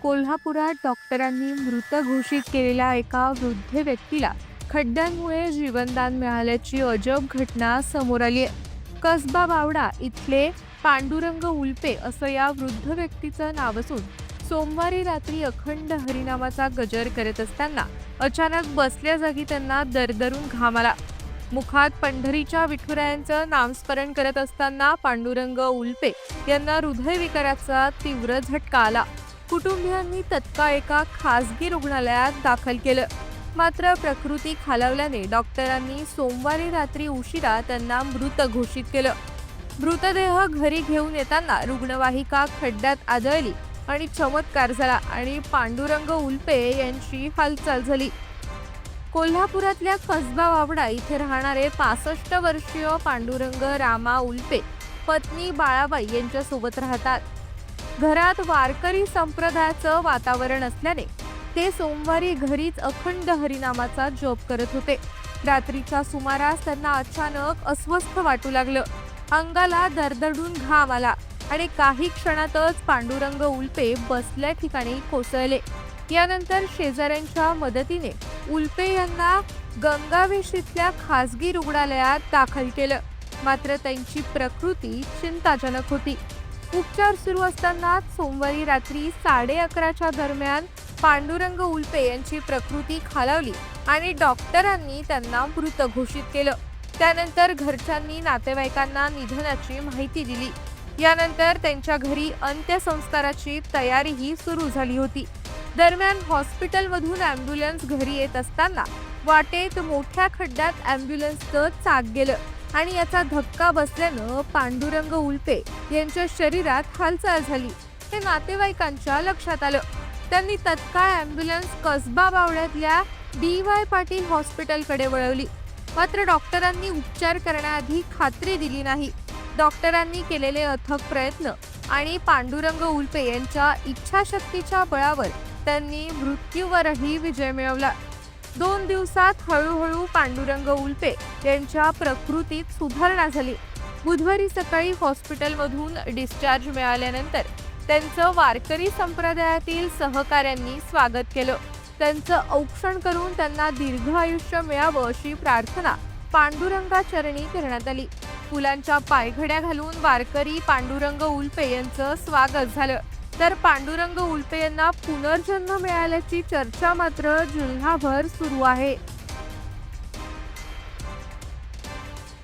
कोल्हापुरात डॉक्टरांनी मृत घोषित केलेल्या एका वृद्ध व्यक्तीला खड्ड्यांमुळे जीवनदान मिळाल्याची अजब घटना समोर आली आहे. कसबा बावडा इथले पांडुरंग उल्पे असं या वृद्ध व्यक्तीचं नाव असून सोमवारी रात्री अखंड हरिनामाचा गजर करत असताना अचानक बसल्या जागी त्यांना दरदरून घाम आला. मुखात पंढरीच्या विठुरायांचं नामस्मरण करत असताना पांडुरंग उल्पे यांना हृदयविकाराचा तीव्र झटका आला. कुटुंबियांनी तत्काळ एका खासगी रुग्णालयात दाखल केलं. मात्र प्रकृती खालावल्याने डॉक्टरांनी सोमवारी रात्री उशिरा त्यांना मृत घोषित केलं. मृतदेह घरी घेऊन येताना रुग्णवाहिका खड्ड्यात आदळली आणि चमत्कार झाला आणि पांडुरंग उल्पे यांची हालचाल झाली. कोल्हापुरातल्या कसबा बावडा इथे राहणारे 65 वर्षीय पांडुरंग रामा उल्पे पत्नी बाळाबाई यांच्यासोबत राहतात. घरात वारकरी संप्रदायाचं वातावरण असल्याने ते सोमवारी घरीच अखंड हरिनामाचा जप करत होते. रात्रीच्या सुमारास त्यांना अचानक अस्वस्थ वाटू लागलं. अंगाला दरदरून घाम आला आणि काही क्षणातच पांडुरंग उल्पे बसल्या ठिकाणी कोसळले. यानंतर शेजाऱ्यांच्या मदतीने उल्पे यांना गंगावेश इथल्या खासगी रुग्णालयात दाखल केलं. मात्र त्यांची प्रकृती चिंताजनक होती. उपचार सुरू असताना सोमवारी रात्री 11:30च्या दरम्यान पांडुरंग उल्पे यांची प्रकृती खालावली आणि डॉक्टरांनी त्यांना मृत घोषित केलं. त्यानंतर घरच्यांनी नातेवाईकांना निधनाची माहिती दिली. यानंतर त्यांच्या घरी अंत्यसंस्काराची तयारीही सुरू झाली होती. दरम्यान हॉस्पिटलमधून ॲम्ब्युलन्स घरी येत असताना वाटेत मोठ्या खड्ड्यात ॲम्ब्युलन्सचं चाक गेलं आणि याचा धक्का बसल्यानं पांडुरंग उल्पे यांच्या शरीरात हालचाल झाली. हे नातेवाईकांच्या लक्षात आलं. त्यांनी तत्काळ ॲम्ब्युलन्स कसबा बावड्यातल्या DY पाटील हॉस्पिटलकडे वळवली. मात्र डॉक्टरांनी उपचार करण्याआधी खात्री दिली नाही. डॉक्टरांनी केलेले अथक प्रयत्न आणि पांडुरंग उल्पे यांच्या इच्छाशक्तीच्या बळावर त्यांनी मृत्यूवरही विजय मिळवला. 2 दिवसात हळूहळू पांडुरंग उल्पे यांच्या प्रकृतीत सुधारणा झाली. बुधवारी सकाळी हॉस्पिटलमधून डिस्चार्ज मिळाल्यानंतर त्यांचं वारकरी संप्रदायातील सहकाऱ्यांनी स्वागत केलं. त्यांचं औक्षण करून त्यांना दीर्घ आयुष्य मिळावं अशी प्रार्थना पांडुरंगाचरणी करण्यात आली. फुलांच्या पायघड्या घालून वारकरी पांडुरंग उल्पे यांचं स्वागत झालं. तर पांडुरंग उल्पे यांना पुनर्जन्म मिळाल्याची चर्चा मात्र जिल्हाभर सुरू आहे.